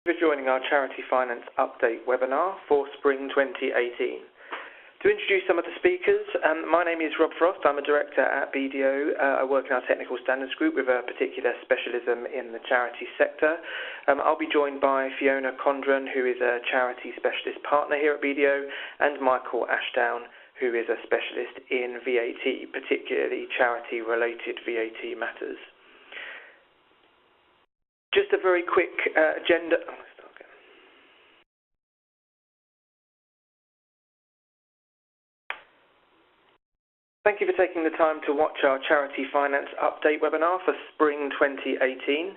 For joining our Charity Finance Update webinar for Spring 2018. To introduce some of the speakers, my name is Rob Frost. I'm a director at BDO. I work in our technical standards group with a particular specialism in the charity sector. I'll be joined by Fiona Condren, who is a charity specialist partner here at BDO, and Michael Ashdown, who is a specialist in VAT, particularly charity-related VAT matters. Just a very quick agenda. Thank you for taking the time to watch our Charity Finance Update webinar for Spring 2018.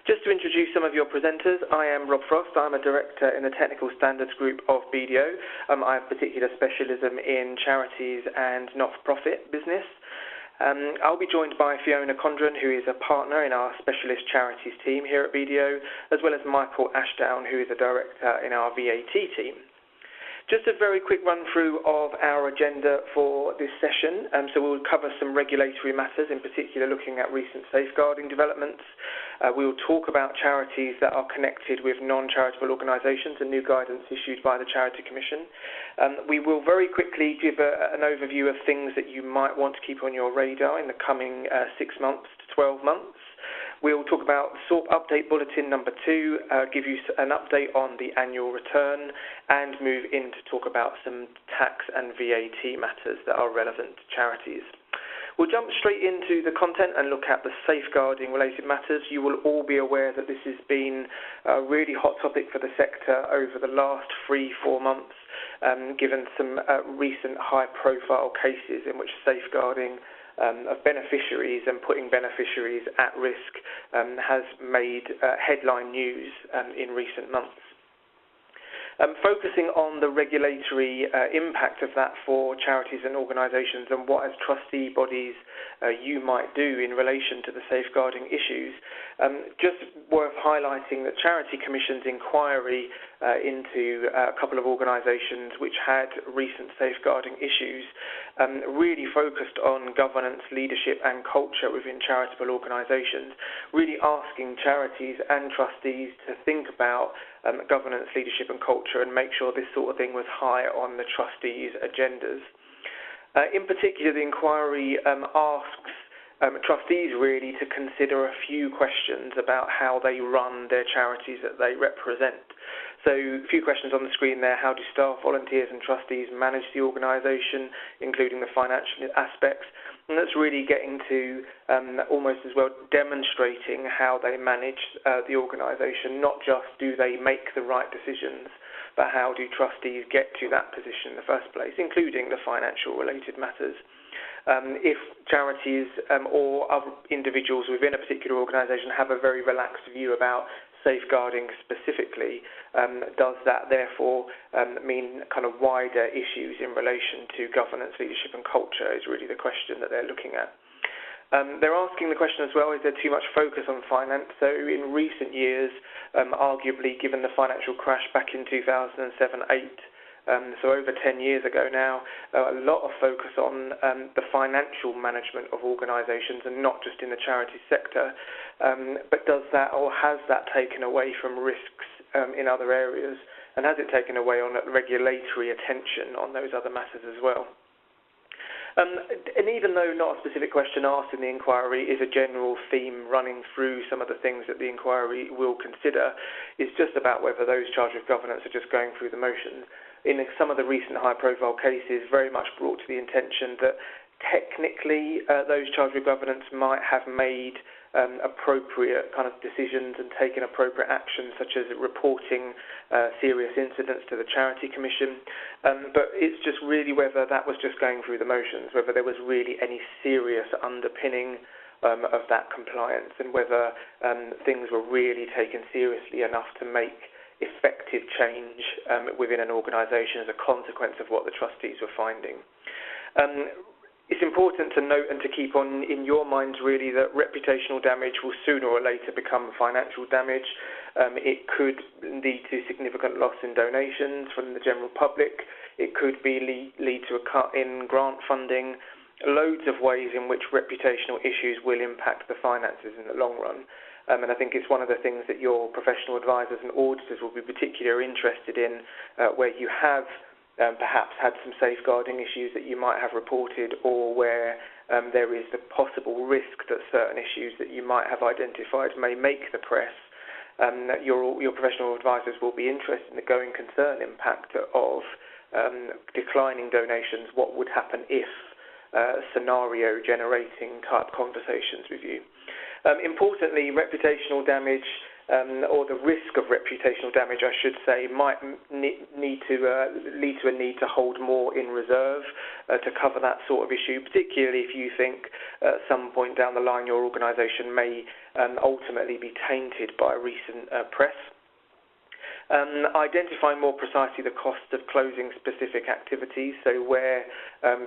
Just to introduce some of your presenters, I am Rob Frost. I'm a director in the Technical Standards Group of BDO. I have particular specialism in charities and not-for-profit business. I'll be joined by Fiona Condren, who is a partner in our specialist charities team here at BDO, as well as Michael Ashdown, who is a director in our VAT team. Just a very quick run-through of our agenda for this session. So we'll cover some regulatory matters, in particular looking at recent safeguarding developments. We will talk about charities that are connected with non-charitable organisations and new guidance issued by the Charity Commission. We will very quickly give an overview of things that you might want to keep on your radar in the coming 6 months to 12 months. We'll talk about SORP Update Bulletin number 2, give you an update on the annual return, and move in to talk about some tax and VAT matters that are relevant to charities. We'll jump straight into the content and look at the safeguarding related matters. You will all be aware that this has been a really hot topic for the sector over the last 3-4 months, given some recent high-profile cases in which safeguarding of beneficiaries and putting beneficiaries at risk has made headline news in recent months. Focusing on the regulatory impact of that for charities and organisations and what as trustee bodies you might do in relation to the safeguarding issues, just worth highlighting that Charity Commission's inquiry into a couple of organisations which had recent safeguarding issues really focused on governance, leadership and culture within charitable organisations, really asking charities and trustees to think about governance, leadership and culture and make sure this sort of thing was high on the trustees' agendas. In particular, the inquiry asks trustees really to consider a few questions about how they run their charities that they represent. So a few questions on the screen there. How do staff, volunteers and trustees manage the organisation, including the financial aspects? And that's really getting to almost as well demonstrating how they manage the organisation, not just do they make the right decisions, but how do trustees get to that position in the first place, including the financial related matters. If charities or other individuals within a particular organisation have a very relaxed view about safeguarding specifically, does that therefore mean kind of wider issues in relation to governance, leadership and culture is really the question that they're looking at. They're asking the question as well, is there too much focus on finance? So in recent years, arguably given the financial crash back in 2007-08, so over 10 years ago now, a lot of focus on the financial management of organisations and not just in the charity sector. But does that or has that taken away from risks in other areas? And has it taken away on regulatory attention on those other matters as well? And even though not a specific question asked in the inquiry is a general theme running through some of the things that the inquiry will consider, it's just about whether those charged with governance are just going through the motions. In some of the recent high-profile cases, very much brought to the attention that technically those charged with governance might have made appropriate kind of decisions and taken appropriate action, such as reporting serious incidents to the Charity Commission. But it's just really whether that was just going through the motions, whether there was really any serious underpinning of that compliance, and whether things were really taken seriously enough to make effective change within an organisation as a consequence of what the trustees were finding. It's important to note and to keep on in your minds really that reputational damage will sooner or later become financial damage. It could lead to significant loss in donations from the general public. It could lead to a cut in grant funding. Loads of ways in which reputational issues will impact the finances in the long run. And I think it's one of the things that your professional advisors and auditors will be particularly interested in, where you have perhaps had some safeguarding issues that you might have reported, or where there is the possible risk that certain issues that you might have identified may make the press. Your professional advisors will be interested in the going concern impact of declining donations. What would happen if scenario generating type conversations with you. Importantly, reputational damage, or the risk of reputational damage, I should say, might lead to a need to hold more in reserve to cover that sort of issue, particularly if you think at some point down the line your organisation may ultimately be tainted by recent press. Identifying more precisely the cost of closing specific activities, so where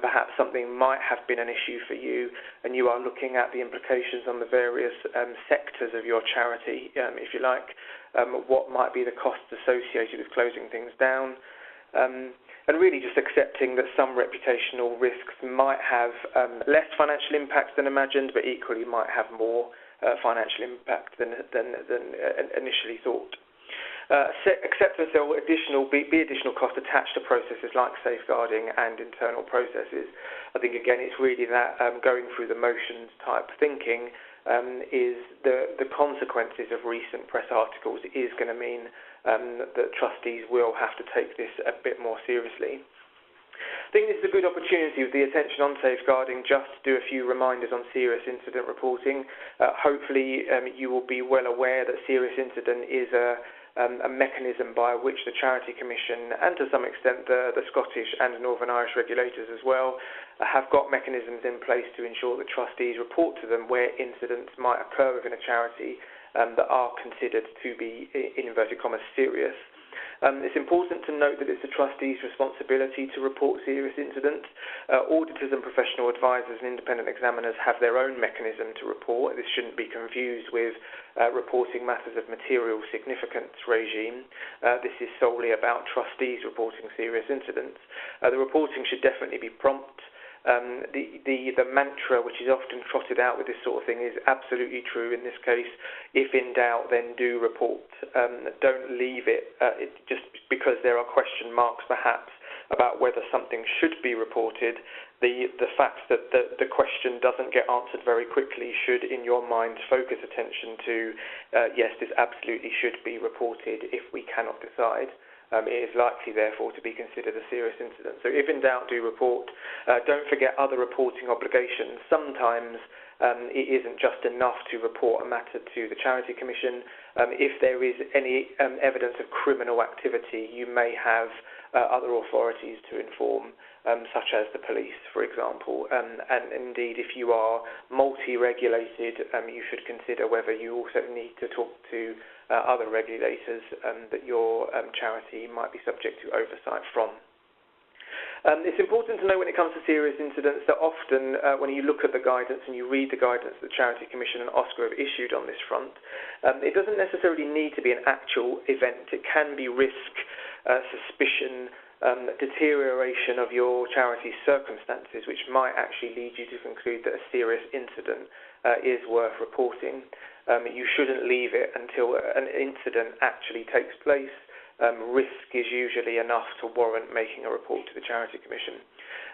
perhaps something might have been an issue for you and you are looking at the implications on the various sectors of your charity, if you like, what might be the costs associated with closing things down, and really just accepting that some reputational risks might have less financial impact than imagined, but equally might have more financial impact than initially thought. Acceptance there will be additional cost attached to processes like safeguarding and internal processes. I think, again, it's really that going through the motions type thinking is the consequences of recent press articles is going to mean that trustees will have to take this a bit more seriously. I think this is a good opportunity with the attention on safeguarding just to do a few reminders on serious incident reporting. Hopefully you will be well aware that serious incident is a mechanism by which the Charity Commission and to some extent the Scottish and Northern Irish regulators as well have got mechanisms in place to ensure that trustees report to them where incidents might occur within a charity that are considered to be, in inverted commas, serious. It's important to note that it's the trustees' responsibility to report serious incidents. Auditors and professional advisors and independent examiners have their own mechanism to report. This shouldn't be confused with reporting matters of material significance regime. This is solely about trustees reporting serious incidents. The reporting should definitely be prompt. The mantra which is often trotted out with this sort of thing is absolutely true in this case. If in doubt, then do report. Don't leave it just because there are question marks perhaps about whether something should be reported. The fact that the question doesn't get answered very quickly should, in your mind, focus attention to yes, this absolutely should be reported if we cannot decide. It is likely, therefore, to be considered a serious incident. So if in doubt, do report. Don't forget other reporting obligations. Sometimes it isn't just enough to report a matter to the Charity Commission. If there is any evidence of criminal activity, you may have other authorities to inform, such as the police, for example. And indeed, if you are multi-regulated, you should consider whether you also need to talk to other regulators that your charity might be subject to oversight from. It's important to know when it comes to serious incidents that often when you look at the guidance and you read the guidance that the Charity Commission and OSCR have issued on this front, it doesn't necessarily need to be an actual event. It can be risk, suspicion, deterioration of your charity's circumstances, which might actually lead you to conclude that a serious incident is worth reporting. You shouldn't leave it until an incident actually takes place. Risk is usually enough to warrant making a report to the Charity Commission.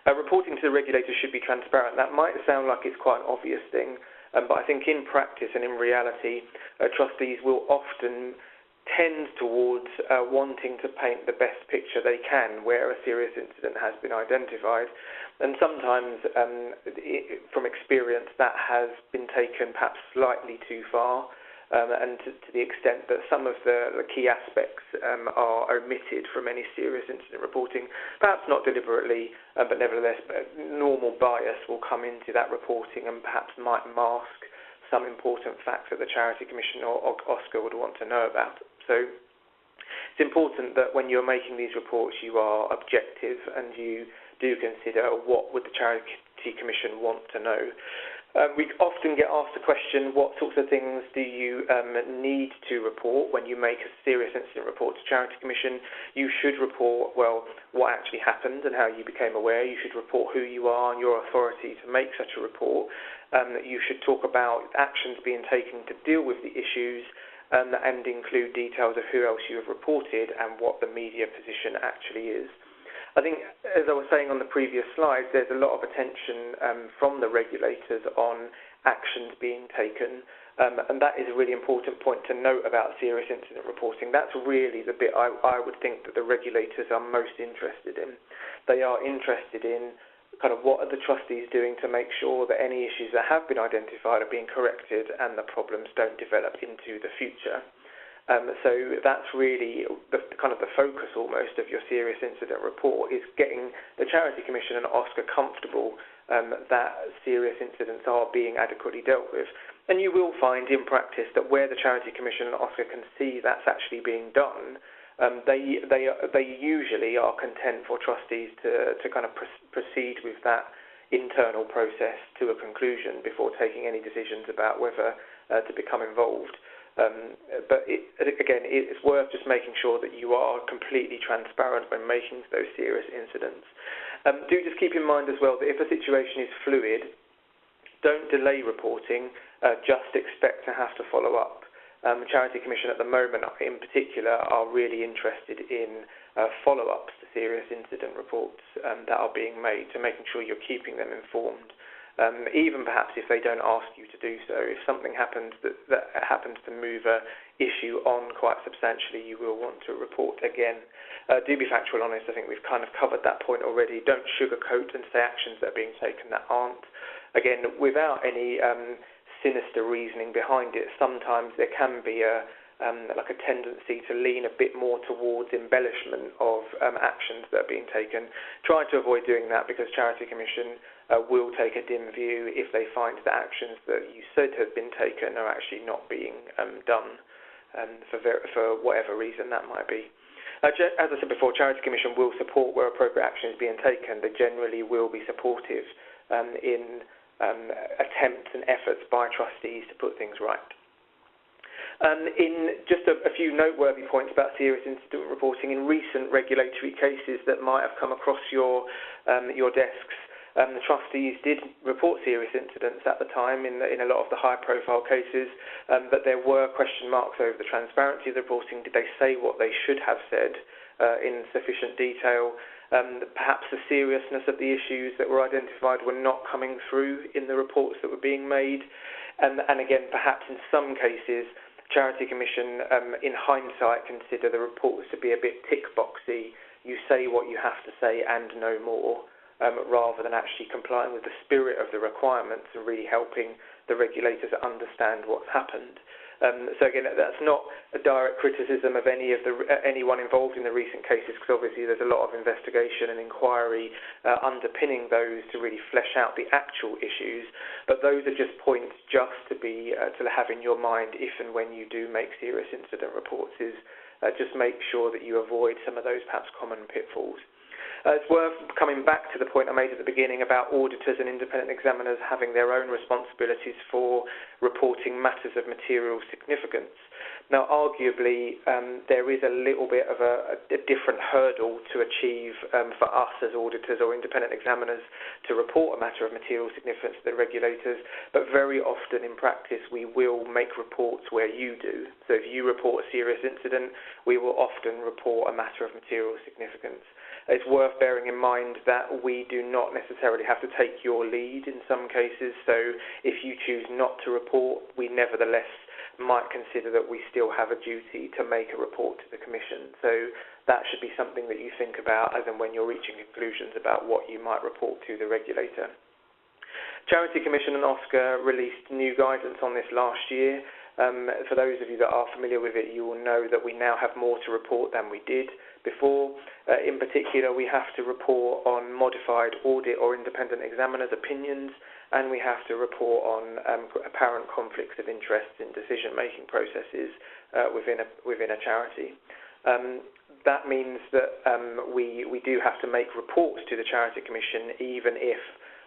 Reporting to the regulator should be transparent. That might sound like it's quite an obvious thing, but I think in practice and in reality, trustees will often tend towards wanting to paint the best picture they can where a serious incident has been identified. And sometimes, from experience, that has been taken perhaps slightly too far, and to the extent that some of the key aspects are omitted from any serious incident reporting, perhaps not deliberately, but nevertheless, normal bias will come into that reporting and perhaps might mask some important facts that the Charity Commission or OSCR would want to know about. So it's important that when you're making these reports, you are objective and you do consider what would the Charity Commission want to know. We often get asked the question, what sorts of things do you need to report when you make a serious incident report to Charity Commission? You should report, well, what actually happened and how you became aware. You should report who you are and your authority to make such a report. You should talk about actions being taken to deal with the issues and include details of who else you have reported and what the media position actually is. I think, as I was saying on the previous slide, there's a lot of attention from the regulators on actions being taken, and that is a really important point to note about serious incident reporting. That's really the bit I would think that the regulators are most interested in. They are interested in kind of what are the trustees doing to make sure that any issues that have been identified are being corrected and the problems don't develop into the future. So that's really the focus almost of your serious incident report, is getting the Charity Commission and OSCA comfortable that serious incidents are being adequately dealt with. And you will find in practice that where the Charity Commission and OSCA can see that's actually being done, they usually are content for trustees to kind of proceed with that internal process to a conclusion before taking any decisions about whether to become involved. But it's worth just making sure that you are completely transparent when making those serious incidents. Do just keep in mind as well that if a situation is fluid, don't delay reporting, just expect to have to follow up. Charity Commission at the moment in particular are really interested in follow-ups to serious incident reports that are being made, to making sure you're keeping them informed. Even perhaps if they don't ask you to do so. If something happens that happens to move an issue on quite substantially, you will want to report again. Do be factual honest. I think we've kind of covered that point already. Don't sugarcoat and say actions that are being taken that aren't. Again, without any sinister reasoning behind it, sometimes there can be a tendency to lean a bit more towards embellishment of actions that are being taken. Try to avoid doing that, because Charity Commission will take a dim view if they find that actions that you said have been taken are actually not being done for whatever reason that might be. As I said before, Charity Commission will support where appropriate action is being taken. They generally will be supportive in attempts and efforts by trustees to put things right. In just a few noteworthy points about serious incident reporting, in recent regulatory cases that might have come across your desks, the trustees did report serious incidents at the time in a lot of the high-profile cases, but there were question marks over the transparency of the reporting. Did they say what they should have said in sufficient detail? Perhaps the seriousness of the issues that were identified were not coming through in the reports that were being made. And again, perhaps in some cases, Charity Commission, in hindsight, consider the reports to be a bit tick-boxy. You say what you have to say and no more, rather than actually complying with the spirit of the requirements and really helping the regulators understand what's happened. So again, that's not a direct criticism of anyone involved in the recent cases, because obviously there's a lot of investigation and inquiry underpinning those to really flesh out the actual issues. But those are just points just to have in your mind if and when you do make serious incident reports. Is just make sure that you avoid some of those perhaps common pitfalls. It's worth coming back to the point I made at the beginning about auditors and independent examiners having their own responsibilities for reporting matters of material significance. Now, arguably, there is a little bit of a different hurdle to achieve for us as auditors or independent examiners to report a matter of material significance to the regulators, but very often in practice we will make reports where you do. So if you report a serious incident, we will often report a matter of material significance. It's worth bearing in mind that we do not necessarily have to take your lead in some cases, so if you choose not to report, we nevertheless might consider that we still have a duty to make a report to the Commission. So that should be something that you think about as and when you're reaching conclusions about what you might report to the regulator. Charity Commission and OSCA released new guidance on this last year. For those of you that are familiar with it, you will know that we now have more to report than we did before. In particular, we have to report on modified audit or independent examiners' opinions, and we have to report on apparent conflicts of interest in decision-making processes within a charity. That means that we do have to make reports to the Charity Commission even if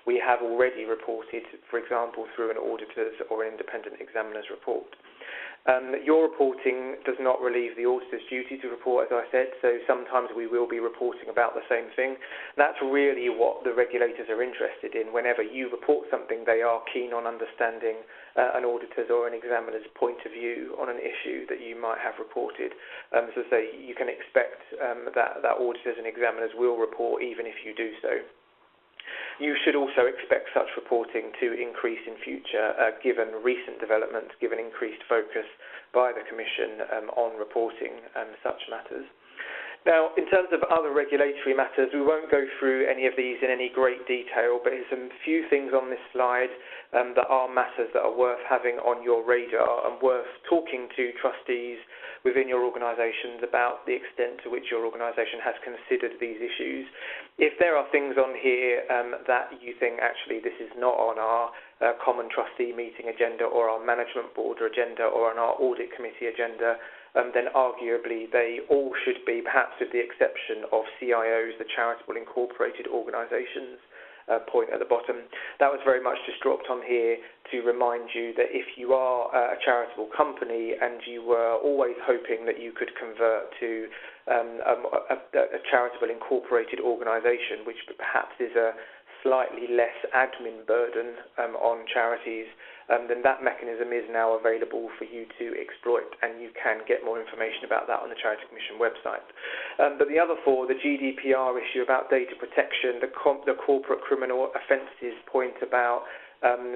we have already reported, for example, through an auditor's or an independent examiner's report. Your reporting does not relieve the auditor's duty to report, as I said, so sometimes we will be reporting about the same thing. That's really what the regulators are interested in. Whenever you report something, they are keen on understanding an auditor's or an examiner's point of view on an issue that you might have reported. So say you can expect that auditors and examiners will report even if you do so. You should also expect such reporting to increase in future, given recent developments, given increased focus by the Commission on reporting such matters. Now, in terms of other regulatory matters, we won't go through any of these in any great detail, but there's a few things on this slide that are matters that are worth having on your radar and worth talking to trustees within your organisations about the extent to which your organisation has considered these issues. If there are things on here that you think actually this is not on our common trustee meeting agenda or our management board agenda or on our audit committee agenda, then arguably they all should be, perhaps with the exception of CIOs, the charitable incorporated organisations point at the bottom. That was very much just dropped on here to remind you that if you are a charitable company and you were always hoping that you could convert to a charitable incorporated organisation, which perhaps is a slightly less admin burden on charities, then that mechanism is now available for you to exploit, and you can get more information about that on the Charity Commission website. But the other four, the GDPR issue about data protection, the corporate criminal offences point about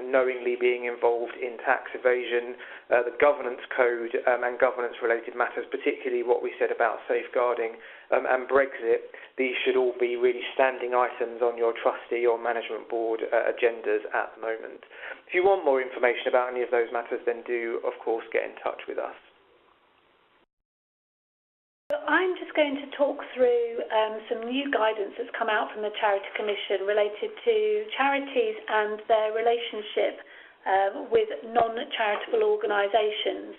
knowingly being involved in tax evasion, the governance code and governance-related matters, particularly what we said about safeguarding and Brexit, these should all be really standing items on your trustee or management board agendas at the moment. If you want more information about any of those matters, then do, of course, get in touch with us. I'm just going to talk through some new guidance that's come out from the Charity Commission related to charities and their relationship with non-charitable organisations.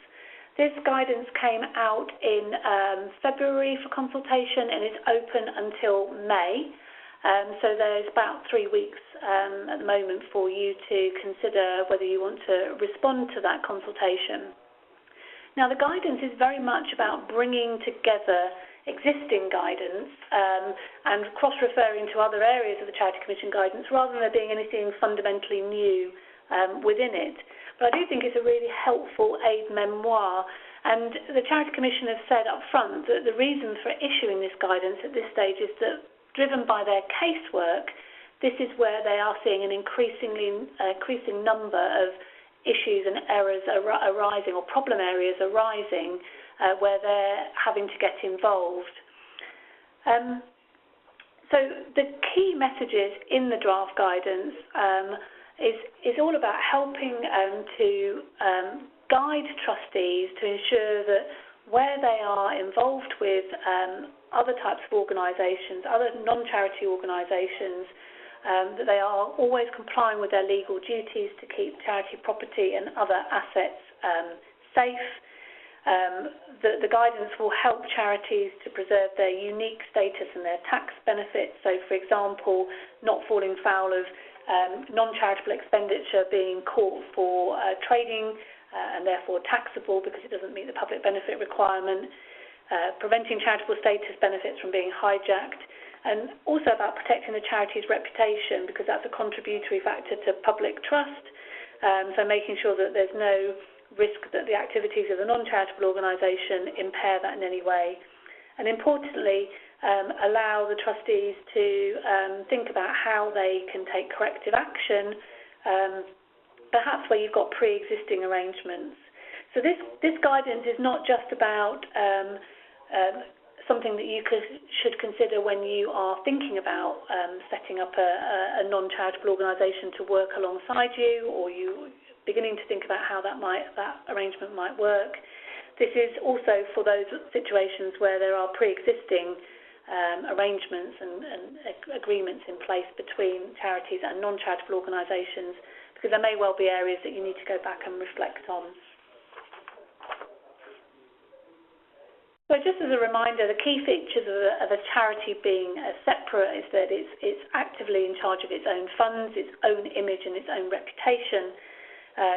This guidance came out in February for consultation and is open until May. So there's about 3 weeks at the moment for you to consider whether you want to respond to that consultation. Now, the guidance is very much about bringing together existing guidance and cross-referring to other areas of the Charity Commission guidance rather than there being anything fundamentally new within it. But I do think it's a really helpful aid memoir, and the Charity Commission has said up front that the reason for issuing this guidance at this stage is that, driven by their casework, this is where they are seeing an increasing number of issues and errors arising, or problem areas arising, where they're having to get involved. So the key messages in the draft guidance is all about helping to guide trustees to ensure that where they are involved with other types of organisations, other non-charity organisations, that they are always complying with their legal duties to keep charity property and other assets safe. The guidance will help charities to preserve their unique status and their tax benefits. So, for example, not falling foul of non-charitable expenditure being caught for trading and therefore taxable because it doesn't meet the public benefit requirement, preventing charitable status benefits from being hijacked, and also about protecting the charity's reputation because that's a contributory factor to public trust, so making sure that there's no risk that the activities of a non-charitable organisation impair that in any way. And importantly, allow the trustees to think about how they can take corrective action, perhaps where you've got pre-existing arrangements. So this guidance is not just about something that you should consider when you are thinking about setting up a non-charitable organisation to work alongside you, or you beginning to think about how that arrangement might work. This is also for those situations where there are pre-existing arrangements and agreements in place between charities and non-charitable organisations, because there may well be areas that you need to go back and reflect on. So just as a reminder, the key features of a charity being separate is that it's actively in charge of its own funds, its own image and its own reputation.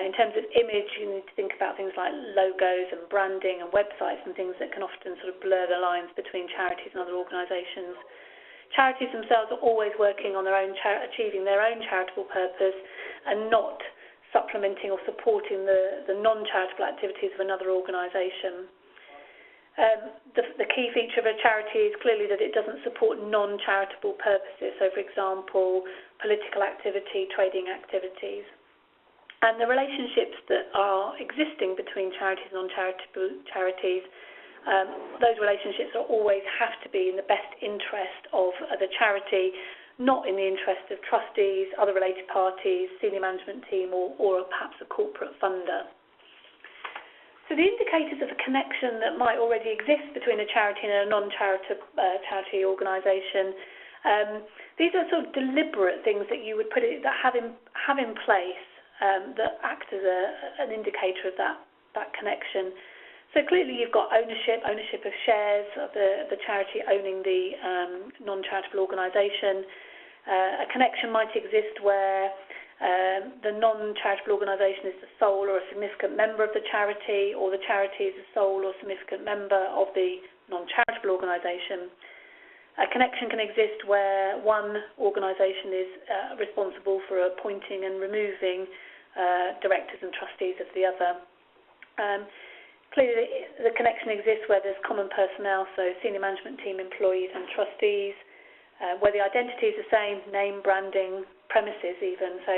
In terms of image, you need to think about things like logos and branding and websites and things that can often sort of blur the lines between charities and other organisations. Charities themselves are always working on their own achieving their own charitable purpose and not supplementing or supporting the non-charitable activities of another organisation. The key feature of a charity is clearly that it doesn't support non-charitable purposes, so for example, political activity, trading activities. And the relationships that are existing between charities and non-charitable charities, those relationships always have to be in the best interest of the charity, not in the interest of trustees, other related parties, senior management team, or perhaps a corporate funder. So the indicators of a connection that might already exist between a charity and a non-charity organisation, these are sort of deliberate things that you would that have in place that act as an indicator of that connection. So clearly you've got ownership of shares of the charity owning the non-charitable organisation. A connection might exist where the non-charitable organisation is the sole or a significant member of the charity, or the charity is the sole or significant member of the non-charitable organisation. A connection can exist where one organisation is responsible for appointing and removing directors and trustees of the other. Clearly, the connection exists where there's common personnel, so senior management team, employees and trustees, where the identity is the same, name, branding, premises even. So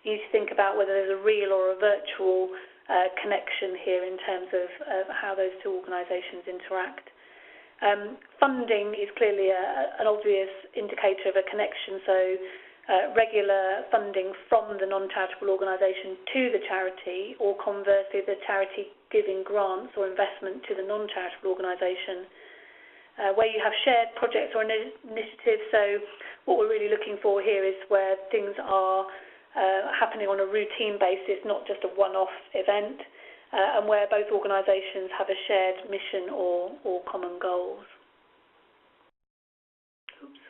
you need to think about whether there's a real or a virtual connection here in terms of how those two organisations interact. Funding is clearly an obvious indicator of a connection, so regular funding from the non-charitable organisation to the charity, or conversely the charity giving grants or investment to the non-charitable organisation. Where you have shared projects or initiatives, so what we're really looking for here is where things are happening on a routine basis, not just a one-off event, and where both organisations have a shared mission or common goals. Oops.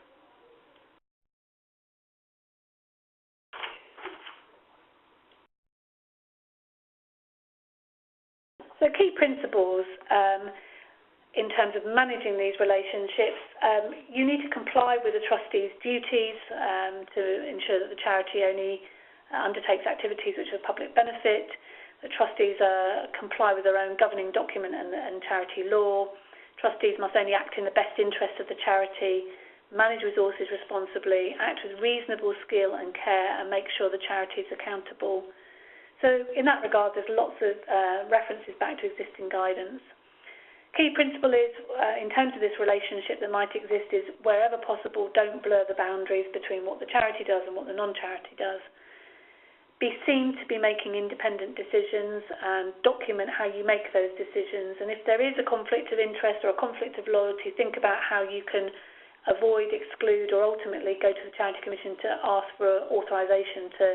So key principles in terms of managing these relationships, you need to comply with the trustee's duties to ensure that the charity only undertakes activities which are of public benefit. The trustees comply with their own governing document and charity law. Trustees must only act in the best interest of the charity, manage resources responsibly, act with reasonable skill and care, and make sure the charity is accountable. So in that regard, there's lots of references back to existing guidance. Key principle is, in terms of this relationship that might exist, is wherever possible, don't blur the boundaries between what the charity does and what the non-charity does. Be seen to be making independent decisions and document how you make those decisions. And if there is a conflict of interest or a conflict of loyalty, think about how you can avoid, exclude, or ultimately go to the Charity Commission to ask for authorisation to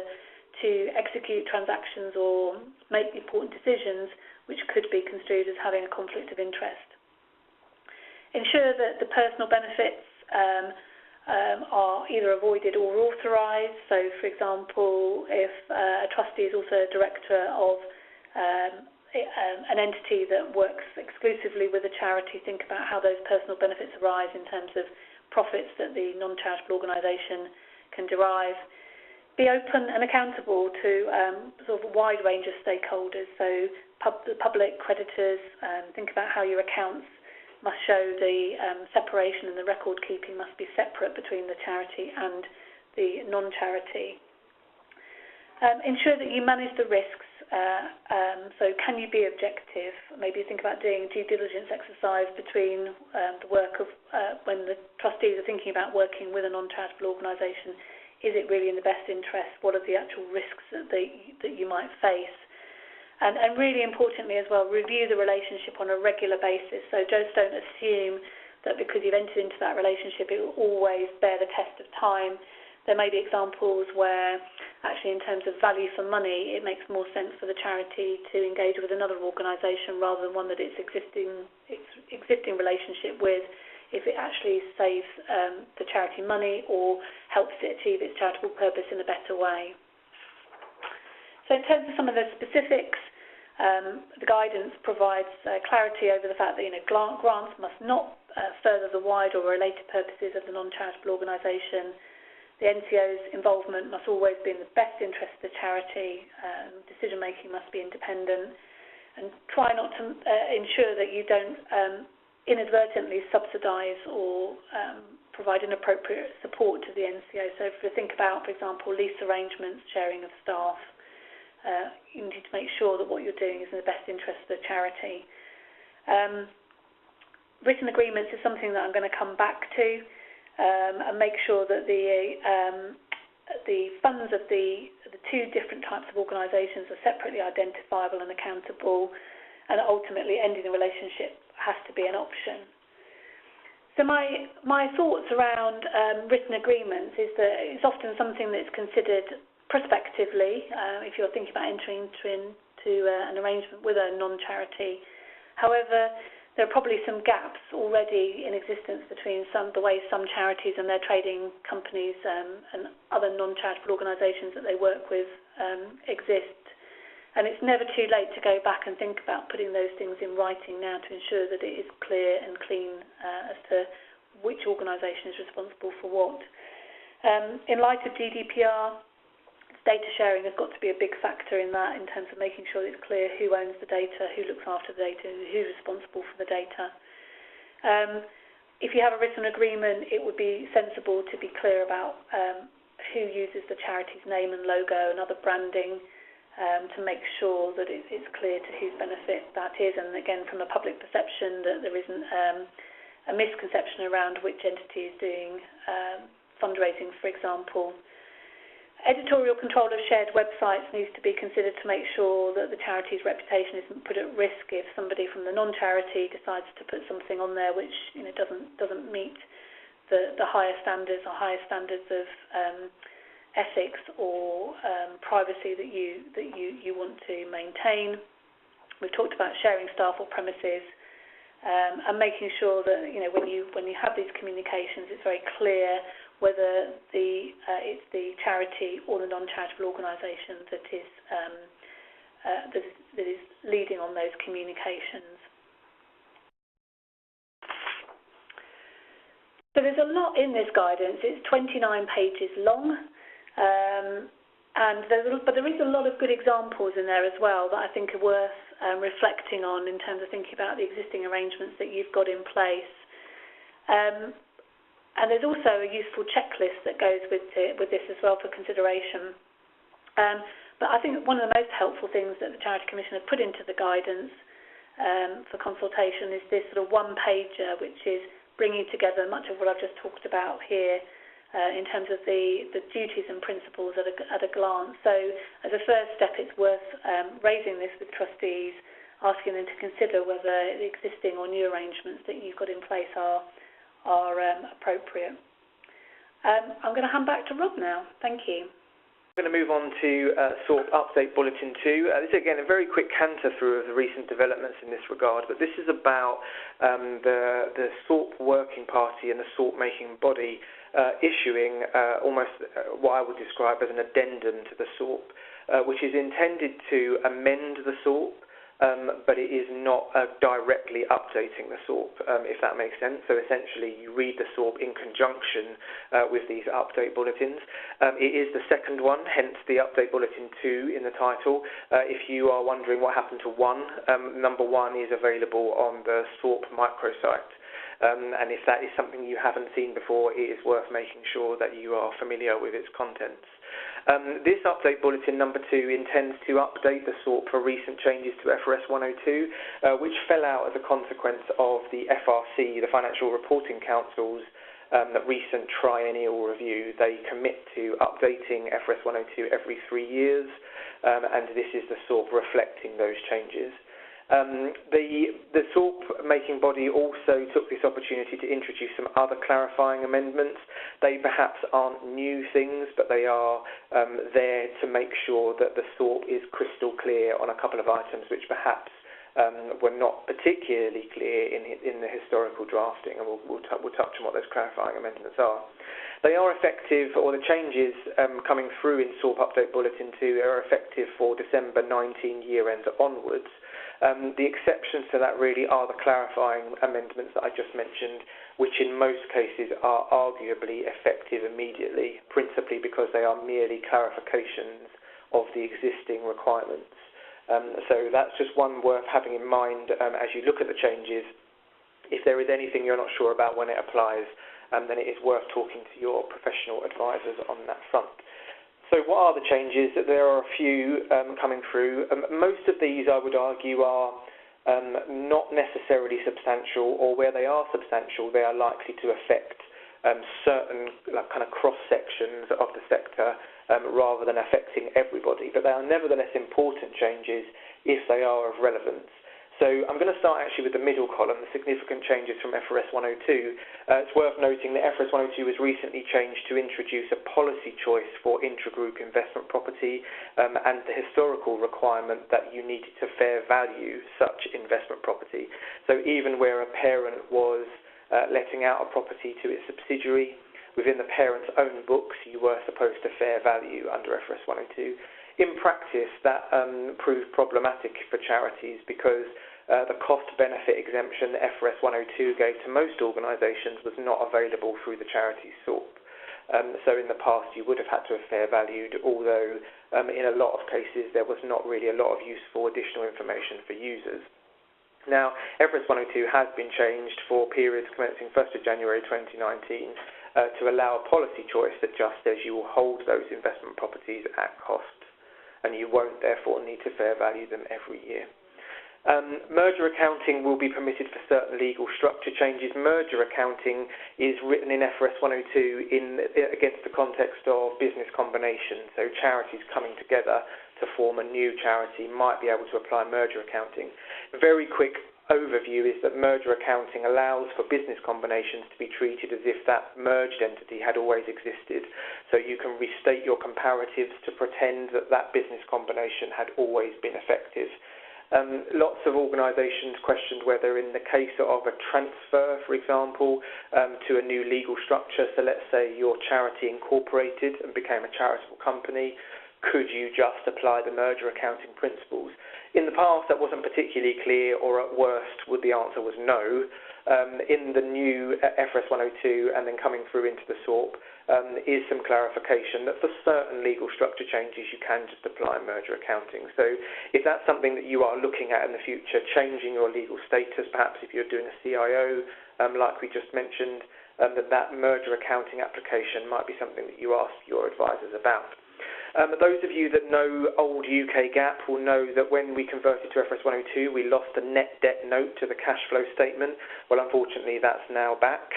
execute transactions or make important decisions which could be construed as having a conflict of interest. Ensure that the personal benefits are either avoided or authorised. So, for example, if a trustee is also a director of an entity that works exclusively with a charity, think about how those personal benefits arise in terms of profits that the non-charitable organisation can derive. Be open and accountable to sort of a wide range of stakeholders, so the public, creditors. Think about how your accounts must show the separation, and the record keeping must be separate between the charity and the non-charity. Ensure that you manage the risks. So can you be objective? Maybe think about doing a due diligence exercise between the work of when the trustees are thinking about working with a non-charitable organisation. Is it really in the best interest? What are the actual risks that you might face? And really importantly as well, review the relationship on a regular basis. So just don't assume that because you've entered into that relationship, it will always bear the test of time. there may be examples where actually in terms of value for money, it makes more sense for the charity to engage with another organisation rather than one that it's existing relationship with, if it actually saves the charity money or helps it achieve its charitable purpose in a better way. So in terms of some of the specifics, the guidance provides clarity over the fact that grants must not further the wide or related purposes of the non-charitable organisation. The NCO's involvement must always be in the best interest of the charity. Decision-making must be independent, and try not to ensure that you don't inadvertently subsidise or provide inappropriate support to the NCO. So if you think about, for example, lease arrangements, sharing of staff, you need to make sure that what you're doing is in the best interest of the charity. Written agreements is something that I'm going to come back to, and make sure that the funds of the two different types of organisations are separately identifiable and accountable, and ultimately ending the relationship has to be an option. So my thoughts around written agreements is that it's often something that's considered prospectively if you're thinking about entering into an arrangement with a non-charity. However, there are probably some gaps already in existence between the way some charities and their trading companies and other non-charitable organisations that they work with exist. And it's never too late to go back and think about putting those things in writing now to ensure that it is clear and clean as to which organisation is responsible for what. In light of GDPR, data sharing has got to be a big factor in that, in terms of making sure it's clear who owns the data, who looks after the data, who's responsible for the data. If you have a written agreement, it would be sensible to be clear about who uses the charity's name and logo and other branding, to make sure that it's clear to whose benefit that is, and again from a public perception that there isn't a misconception around which entity is doing fundraising, for example. Editorial control of shared websites needs to be considered to make sure that the charity's reputation isn't put at risk if somebody from the non-charity decides to put something on there which doesn't meet the higher standards or higher standards of ethics or privacy that you want to maintain. We've talked about sharing staff or premises, and making sure that when you have these communications, it's very clear whether it's the charity or the non-charitable organisation that is leading on those communications. So there's a lot in this guidance. It's 29 pages long, but there is a lot of good examples in there as well that I think are worth reflecting on in terms of thinking about the existing arrangements that you've got in place. And there's also a useful checklist that goes with this as well for consideration. But I think one of the most helpful things that the Charity Commission have put into the guidance for consultation is this sort of one-pager, which is bringing together much of what I've just talked about here in terms of the duties and principles at a glance. So as a first step, it's worth raising this with trustees, asking them to consider whether the existing or new arrangements that you've got in place are appropriate. I'm going to hand back to Rob now. Thank you. We're going to move on to SORP Update Bulletin 2. This is, again, a very quick canter through of the recent developments in this regard, but this is about the SORP Working Party and the SORP Making Body issuing almost what I would describe as an addendum to the SORP, which is intended to amend the SORP, but it is not directly updating the SORP, if that makes sense. So essentially you read the SORP in conjunction with these update bulletins. It is the second one, hence the update bulletin 2 in the title. If you are wondering what happened to 1, number 1 is available on the SORP microsite. And if that is something you haven't seen before, it is worth making sure that you are familiar with its contents. This update bulletin number 2 intends to update the SORP for recent changes to FRS 102, which fell out as a consequence of the FRC, the Financial Reporting Council's recent triennial review. They commit to updating FRS 102 every 3 years, and this is the SORP reflecting those changes. The SORP making body also took this opportunity to introduce some other clarifying amendments. They perhaps aren't new things, but they are there to make sure that the SORP is crystal clear on a couple of items which perhaps were not particularly clear in the historical drafting, and we'll touch on what those clarifying amendments are. They are effective, or the changes coming through in SORP Update Bulletin 2 are effective for December 19 year-end onwards. The exceptions to that really are the clarifying amendments that I just mentioned, which in most cases are arguably effective immediately, principally because they are merely clarifications of the existing requirements. So that's just one worth having in mind as you look at the changes. If there is anything you're not sure about when it applies, then it is worth talking to your professional advisors on that front. So what are the changes? There are a few coming through. Most of these, I would argue, are not necessarily substantial, or where they are substantial, they are likely to affect certain kind of cross-sections of the sector rather than affecting everybody. But they are nevertheless important changes if they are of relevance. So I'm going to start actually with the middle column, the significant changes from FRS 102. It's worth noting that FRS 102 was recently changed to introduce a policy choice for intragroup investment property and the historical requirement that you needed to fair value such investment property. So even where a parent was letting out a property to its subsidiary, within the parent's own books, you were supposed to fair value under FRS 102. In practice, that proved problematic for charities because the cost-benefit exemption that FRS 102 gave to most organisations was not available through the charity SORP. So in the past, you would have had to have fair valued, although in a lot of cases there was not really a lot of useful additional information for users. Now, FRS 102 has been changed for periods commencing 1st of January 2019 to allow a policy choice that just says you will hold those investment properties at cost, and you won't therefore need to fair value them every year. Merger accounting will be permitted for certain legal structure changes. Merger accounting is written in FRS 102 against the context of business combination, so charities coming together to form a new charity might be able to apply merger accounting. A very quick overview is that merger accounting allows for business combinations to be treated as if that merged entity had always existed, so you can restate your comparatives to pretend that that business combination had always been effective. Lots of organisations questioned whether in the case of a transfer, for example, to a new legal structure, so let's say your charity incorporated and became a charitable company, could you just apply the merger accounting principles? In the past, that wasn't particularly clear, or at worst, the answer was no. In the new FRS 102 and then coming through into the SORP is some clarification that for certain legal structure changes you can just apply merger accounting. So if that's something that you are looking at in the future, changing your legal status, perhaps if you're doing a CIO, like we just mentioned, that merger accounting application might be something that you ask your advisors about. Those of you that know old UK GAAP will know that when we converted to FRS 102, we lost a net debt note to the cash flow statement. Well, unfortunately, that's now back,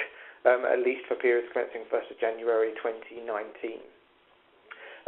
at least for periods commencing 1st of January 2019.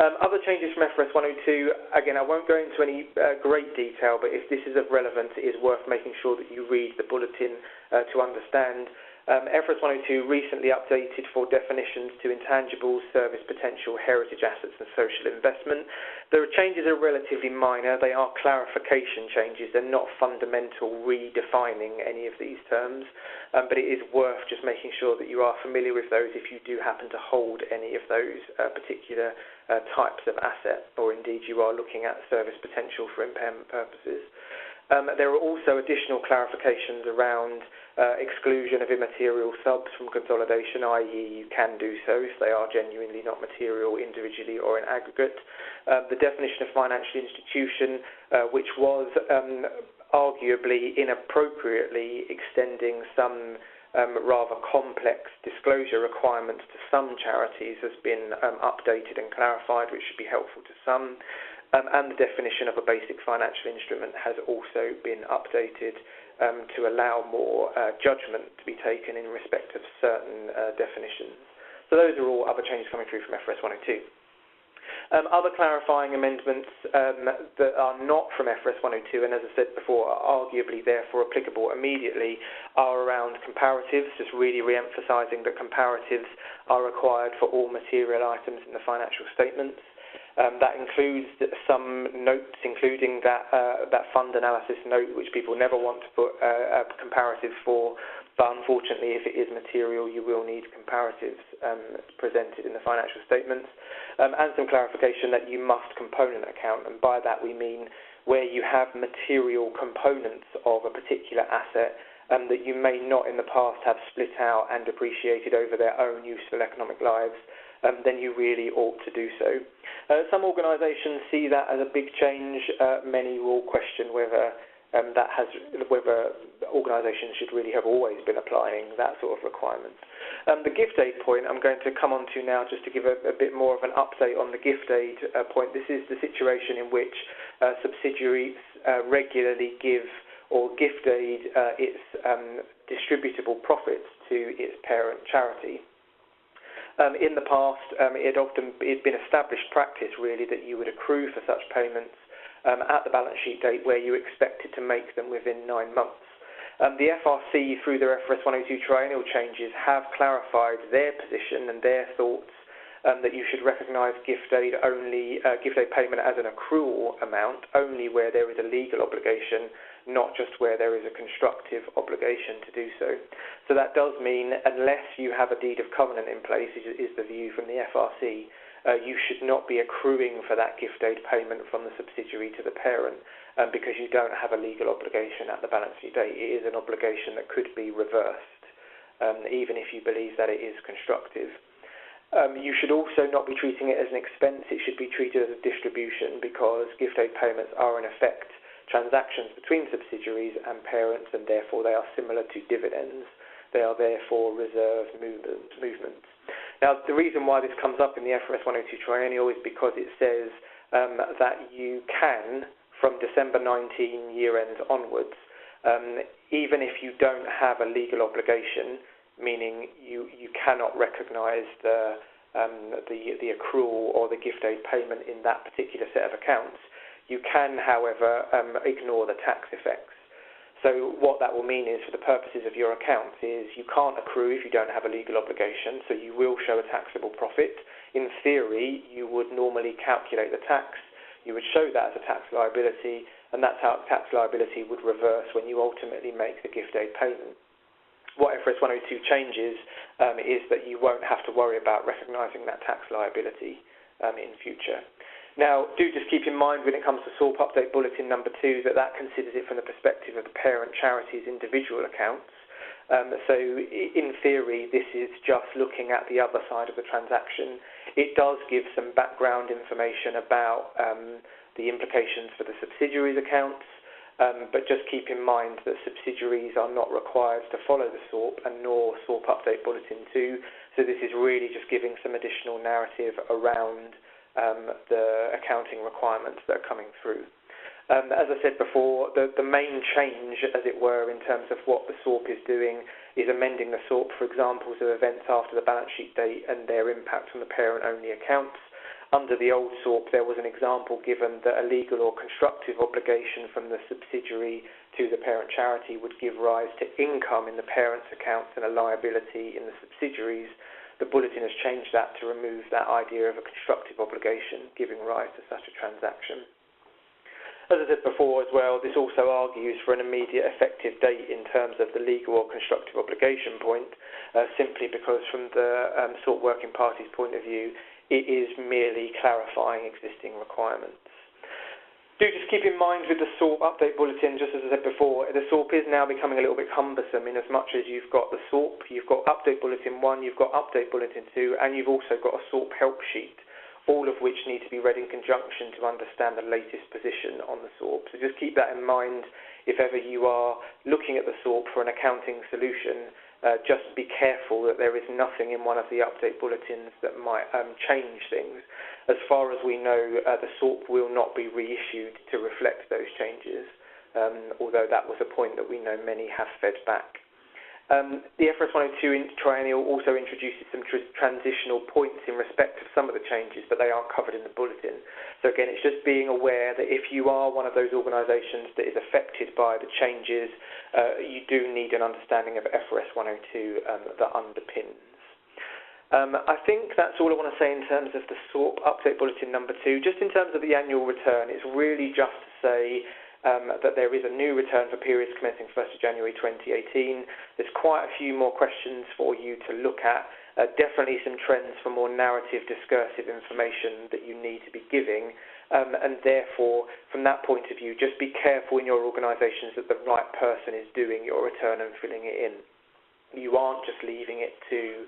Other changes from FRS 102, again, I won't go into any great detail, but if this is of relevance, it is worth making sure that you read the bulletin to understand. FRS 102 recently updated for definitions to intangibles, service potential, heritage assets and social investment. The changes are relatively minor. They are clarification changes. They're not fundamental redefining any of these terms, but it is worth just making sure that you are familiar with those if you do happen to hold any of those particular types of asset, or indeed you are looking at service potential for impairment purposes. There are also additional clarifications around exclusion of immaterial subs from consolidation, i.e. you can do so if they are genuinely not material individually or in aggregate. The definition of financial institution, which was arguably inappropriately extending some rather complex disclosure requirements to some charities, has been updated and clarified, which should be helpful to some. And the definition of a basic financial instrument has also been updated to allow more judgment to be taken in respect of certain definitions. So those are all other changes coming through from FRS 102. Other clarifying amendments that are not from FRS 102, and as I said before, are arguably therefore applicable immediately, are around comparatives, just really re-emphasising that comparatives are required for all material items in the financial statements. That includes some notes, including that fund analysis note, which people never want to put comparatives for. But unfortunately, if it is material, you will need comparatives presented in the financial statements. And some clarification that you must component account. And by that we mean where you have material components of a particular asset that you may not in the past have split out and appreciated over their own useful economic lives, then you really ought to do so. Some organisations see that as a big change. Many will question whether whether organisations should really have always been applying that sort of requirement. The gift aid point I'm going to come on to now, just to give a bit more of an update on the gift aid point. This is the situation in which subsidiaries regularly give or gift aid its distributable profits to its parent charity. In the past, it had been established practice really that you would accrue for such payments at the balance sheet date where you expected to make them within 9 months. The FRC, through their FRS 102 triennial changes, have clarified their position and their thoughts that you should recognise gift aid payment as an accrual amount only where there is a legal obligation, not just where there is a constructive obligation to do so. So that does mean unless you have a deed of covenant in place, is the view from the FRC, you should not be accruing for that gift aid payment from the subsidiary to the parent because you don't have a legal obligation at the balance sheet date. It is an obligation that could be reversed, even if you believe that it is constructive. You should also not be treating it as an expense. It should be treated as a distribution because gift aid payments are in effect transactions between subsidiaries and parents, and therefore they are similar to dividends. They are therefore reserved movements. Now, the reason why this comes up in the FRS 102 triennial is because it says that you can, from December 19 year-end onwards, even if you don't have a legal obligation, meaning you cannot recognise the accrual or the gift aid payment in that particular set of accounts, you can, however, ignore the tax effects. So what that will mean is, for the purposes of your accounts, is you can't accrue if you don't have a legal obligation, so you will show a taxable profit. In theory, you would normally calculate the tax, you would show that as a tax liability, and that tax liability would reverse when you ultimately make the gift aid payment. What FRS 102 changes is that you won't have to worry about recognising that tax liability in future. Now, do just keep in mind when it comes to SORP Update Bulletin number 2 that considers it from the perspective of the parent charity's individual accounts. So in theory, this is just looking at the other side of the transaction. It does give some background information about the implications for the subsidiaries' accounts, but just keep in mind that subsidiaries are not required to follow the SORP and nor SORP Update Bulletin 2. So this is really just giving some additional narrative around the accounting requirements that are coming through. As I said before, the main change, as it were, in terms of what the SORP is doing is amending the SORP for examples of events after the balance sheet date and their impact on the parent-only accounts. Under the old SORP, there was an example given that a legal or constructive obligation from the subsidiary to the parent charity would give rise to income in the parent's accounts and a liability in the subsidiaries. The Bulletin has changed that to remove that idea of a constructive obligation giving rise to such a transaction. As I said before as well, this also argues for an immediate effective date in terms of the legal or constructive obligation point, simply because from the SORP working party's point of view, it is merely clarifying existing requirements. Do just keep in mind with the SORP Update Bulletin, just as I said before, the SORP is now becoming a little bit cumbersome in as much as you've got the SORP, you've got Update Bulletin 1, you've got Update Bulletin 2, and you've also got a SORP help sheet, all of which need to be read in conjunction to understand the latest position on the SORP. So just keep that in mind if ever you are looking at the SORP for an accounting solution. Just be careful that there is nothing in one of the update bulletins that might change things. As far as we know, the SORP will not be reissued to reflect those changes, although that was a point that we know many have fed back. The FRS 102 triennial also introduces some transitional points in respect of some of the changes, but they aren't covered in the bulletin. So again, it's just being aware that if you are one of those organisations that is affected by the changes, you do need an understanding of FRS 102 that underpins. I think that's all I want to say in terms of the SORP update bulletin number 2. Just in terms of the annual return, it's really just to say that there is a new return for periods commencing 1st of January 2018. There's quite a few more questions for you to look at. Definitely some trends for more narrative, discursive information that you need to be giving. And therefore, from that point of view, just be careful in your organisations that the right person is doing your return and filling it in. You aren't just leaving it to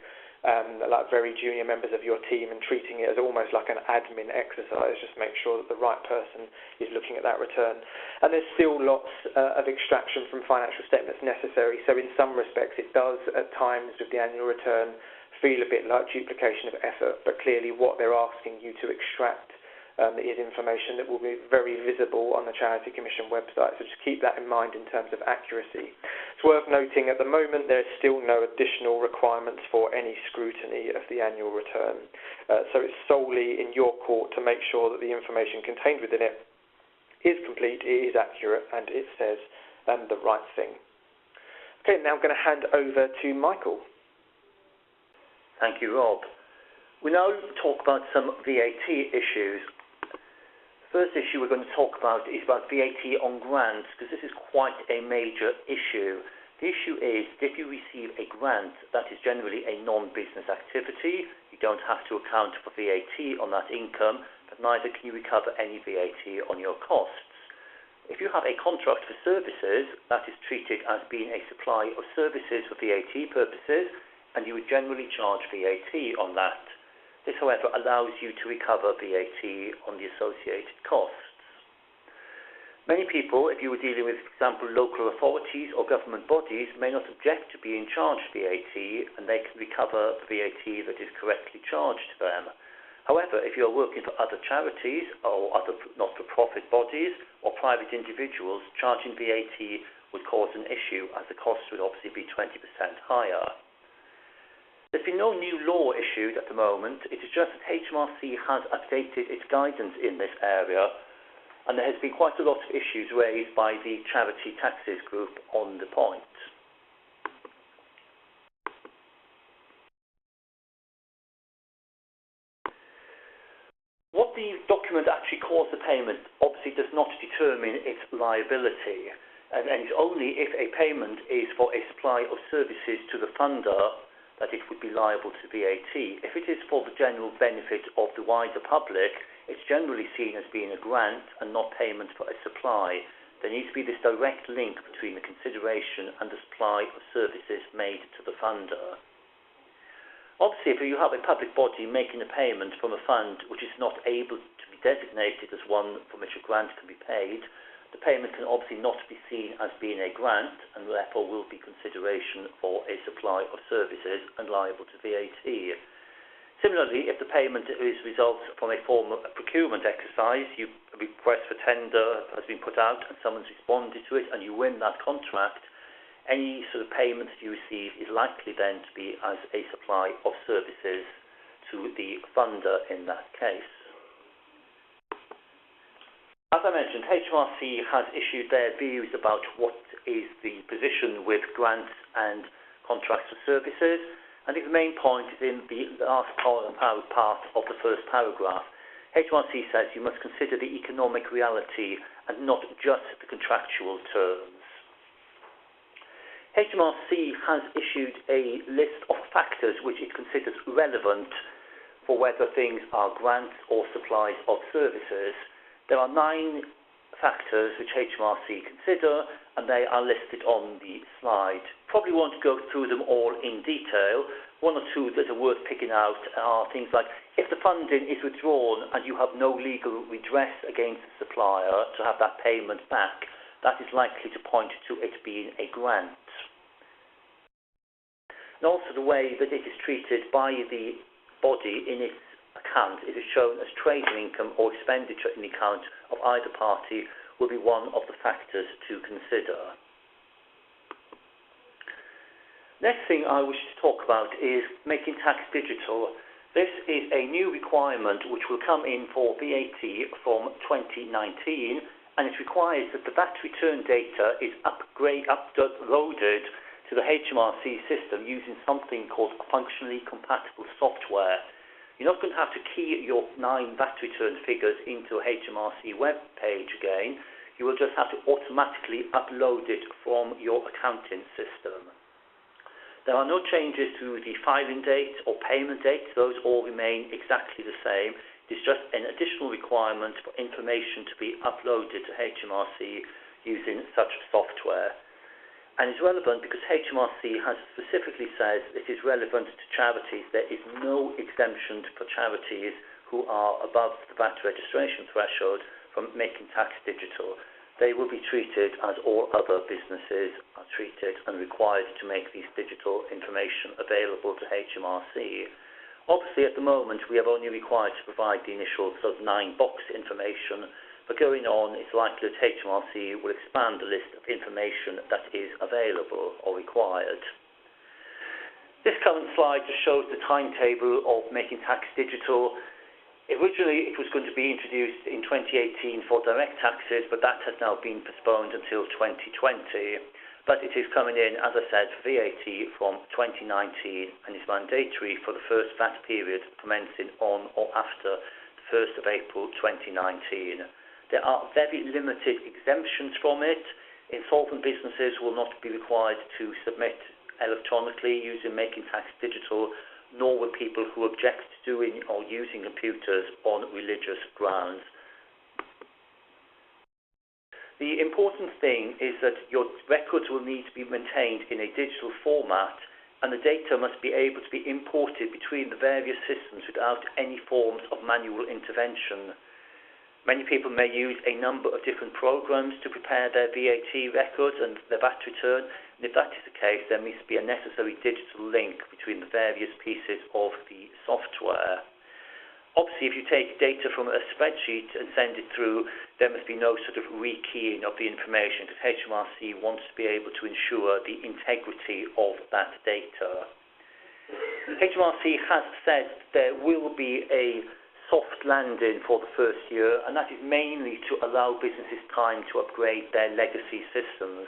like very junior members of your team and treating it as almost like an admin exercise. Just make sure that the right person is looking at that return. And there's still lots of extraction from financial statements necessary. So in some respects, it does at times with the annual return feel a bit like duplication of effort, but clearly what they're asking you to extract is information that will be very visible on the Charity Commission website. So just keep that in mind in terms of accuracy. It's worth noting at the moment there's still no additional requirements for any scrutiny of the annual return. So it's solely in your court to make sure that the information contained within it is complete, it is accurate, and it says the right thing. Okay, now I'm going to hand over to Michael. Thank you, Rob. We now talk about some VAT issues. First issue we're going to talk about is about VAT on grants, because this is quite a major issue. The issue is that if you receive a grant that is generally a non-business activity, you don't have to account for VAT on that income, but neither can you recover any VAT on your costs. If you have a contract for services, that is treated as being a supply of services for VAT purposes, and you would generally charge VAT on that. This, however, allows you to recover VAT on the associated costs. Many people, if you were dealing with, for example, local authorities or government bodies, may not object to being charged VAT, and they can recover the VAT that is correctly charged to them. However, if you are working for other charities or other not-for-profit bodies or private individuals, charging VAT would cause an issue, as the cost would obviously be 20% higher. There's been no new law issued at the moment. It is just that HMRC has updated its guidance in this area, and there has been quite a lot of issues raised by the Charity Taxes Group on the point. What the document actually calls the payment obviously does not determine its liability, and it's only if a payment is for a supply of services to the funder that it would be liable to VAT. If it is for the general benefit of the wider public, it's generally seen as being a grant and not payment for a supply. There needs to be this direct link between the consideration and the supply of services made to the funder. Obviously, if you have a public body making a payment from a fund which is not able to be designated as one from which a grant can be paid, the payment can obviously not be seen as being a grant and therefore will be consideration for a supply of services and liable to VAT. Similarly, if the payment results from a form of a procurement exercise, a request for tender has been put out and someone's responded to it and you win that contract, any sort of payment that you receive is likely then to be as a supply of services to the funder in that case. As I mentioned, HMRC has issued their views about what is the position with grants and contracts for services. I think the main point is in the last part of the first paragraph. HMRC says you must consider the economic reality and not just the contractual terms. HMRC has issued a list of factors which it considers relevant for whether things are grants or supplies of services. There are 9 factors which HMRC consider, and they are listed on the slide. Probably won't go through them all in detail. 1 or 2 that are worth picking out are things like if the funding is withdrawn and you have no legal redress against the supplier to have that payment back, that is likely to point to it being a grant. And also the way that it is treated by the body in its account, if it's shown as trading income or expenditure in the account of either party, will be one of the factors to consider. Next thing I wish to talk about is making tax digital. This is a new requirement which will come in for VAT from 2019, and it requires that the VAT return data is uploaded to the HMRC system using something called functionally compatible software. You're not going to have to key your 9 VAT return figures into a HMRC web page again. You will just have to automatically upload it from your accounting system. There are no changes to the filing date or payment date. Those all remain exactly the same. It's just an additional requirement for information to be uploaded to HMRC using such software. And it's relevant because HMRC has specifically said it is relevant to charities. There is no exemption for charities who are above the VAT registration threshold from making tax digital. They will be treated as all other businesses are treated and required to make these digital information available to HMRC. Obviously, at the moment, we are only required to provide the initial sort of 9-box information, but going on, it's likely that HMRC will expand the list of information that is available or required. This current slide just shows the timetable of making tax digital. Originally, it was going to be introduced in 2018 for direct taxes, but that has now been postponed until 2020. But it is coming in, as I said, for VAT from 2019 and is mandatory for the first VAT period commencing on or after the 1st of April 2019. There are very limited exemptions from it. Insolvent businesses will not be required to submit electronically using Making Tax Digital, nor will people who object to doing or using computers on religious grounds. The important thing is that your records will need to be maintained in a digital format, and the data must be able to be imported between the various systems without any forms of manual intervention. Many people may use a number of different programs to prepare their VAT records and their VAT return, and if that is the case, there must be a necessary digital link between the various pieces of the software. Obviously, if you take data from a spreadsheet and send it through, there must be no sort of rekeying of the information, because HMRC wants to be able to ensure the integrity of that data. HMRC has said there will be a soft landing for the first year, and that is mainly to allow businesses time to upgrade their legacy systems.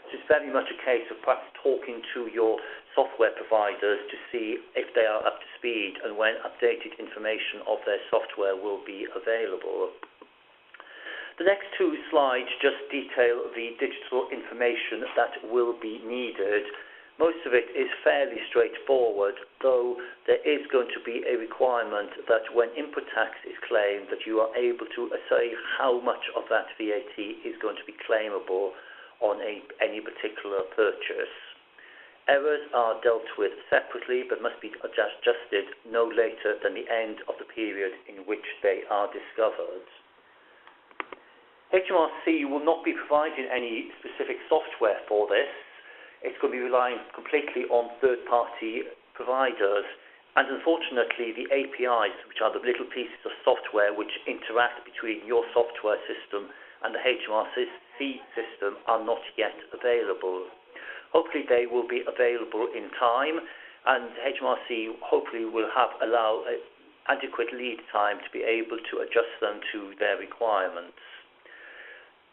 So it's very much a case of perhaps talking to your software providers to see if they are up to speed and when updated information of their software will be available. The next 2 slides just detail the digital information that will be needed. Most of it is fairly straightforward, though there is going to be a requirement that when input tax is claimed, that you are able to say how much of that VAT is going to be claimable on any particular purchase. Errors are dealt with separately but must be adjusted no later than the end of the period in which they are discovered. HMRC will not be providing any specific software for this. It's going to be relying completely on third-party providers, and unfortunately the APIs, which are the little pieces of software which interact between your software system and the HMRC system, are not yet available. Hopefully they will be available in time, and HMRC hopefully will allow adequate lead time to be able to adjust them to their requirements.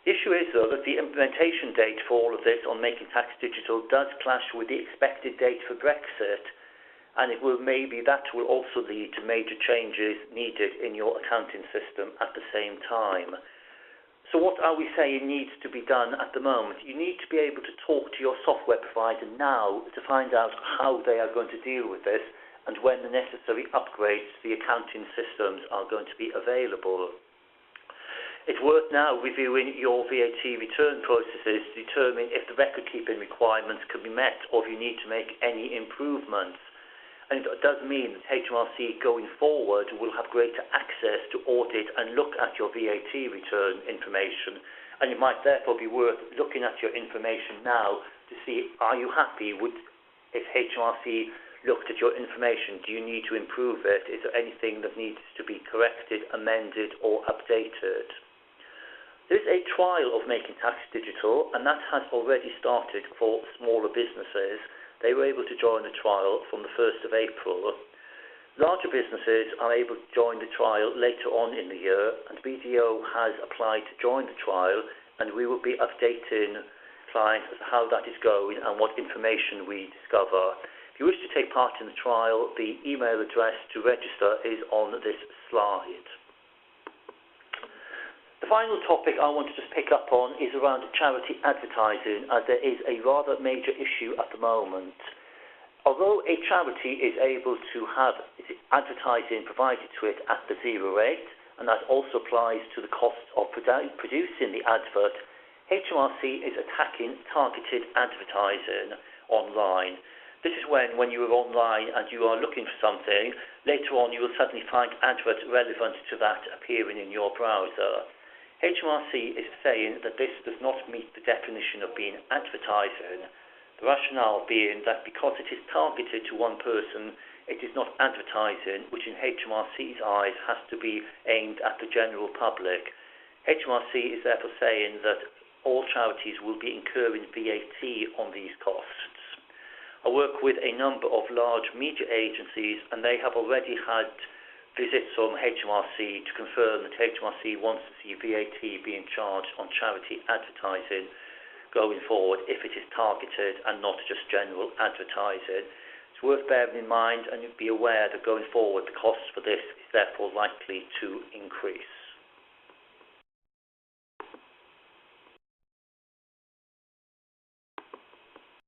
The issue is, though, that the implementation date for all of this on Making Tax Digital does clash with the expected date for Brexit, and maybe that will also lead to major changes needed in your accounting system at the same time. So what are we saying needs to be done at the moment? You need to be able to talk to your software provider now to find out how they are going to deal with this and when the necessary upgrades to the accounting systems are going to be available. It's worth now reviewing your VAT return processes to determine if the record-keeping requirements can be met or if you need to make any improvements. And it does mean that HMRC going forward will have greater access to audit and look at your VAT return information. And it might therefore be worth looking at your information now to see, are you happy with, if HMRC looked at your information, do you need to improve it? Is there anything that needs to be corrected, amended or updated? There is a trial of Making Tax Digital, and that has already started for smaller businesses. they were able to join the trial from the 1st of April. Larger businesses are able to join the trial later on in the year, and BDO has applied to join the trial, and we will be updating clients as to how that is going and what information we discover. If you wish to take part in the trial, the email address to register is on this slide. The final topic I want to just pick up on is around charity advertising, as there is a rather major issue at the moment. Although a charity is able to have advertising provided to it at the zero rate, and that also applies to the cost of producing the advert, HMRC is attacking targeted advertising online. This is when you are online and you are looking for something, later on you will suddenly find adverts relevant to that appearing in your browser. HMRC is saying that this does not meet the definition of being advertising, the rationale being that because it is targeted to one person, it is not advertising, which in HMRC's eyes has to be aimed at the general public. HMRC is therefore saying that all charities will be incurring VAT on these costs. I work with a number of large media agencies, and they have already had visits from HMRC to confirm that HMRC wants to see VAT being charged on charity advertising going forward if it is targeted and not just general advertising. It's worth bearing in mind and be aware that going forward the cost for this is therefore likely to increase.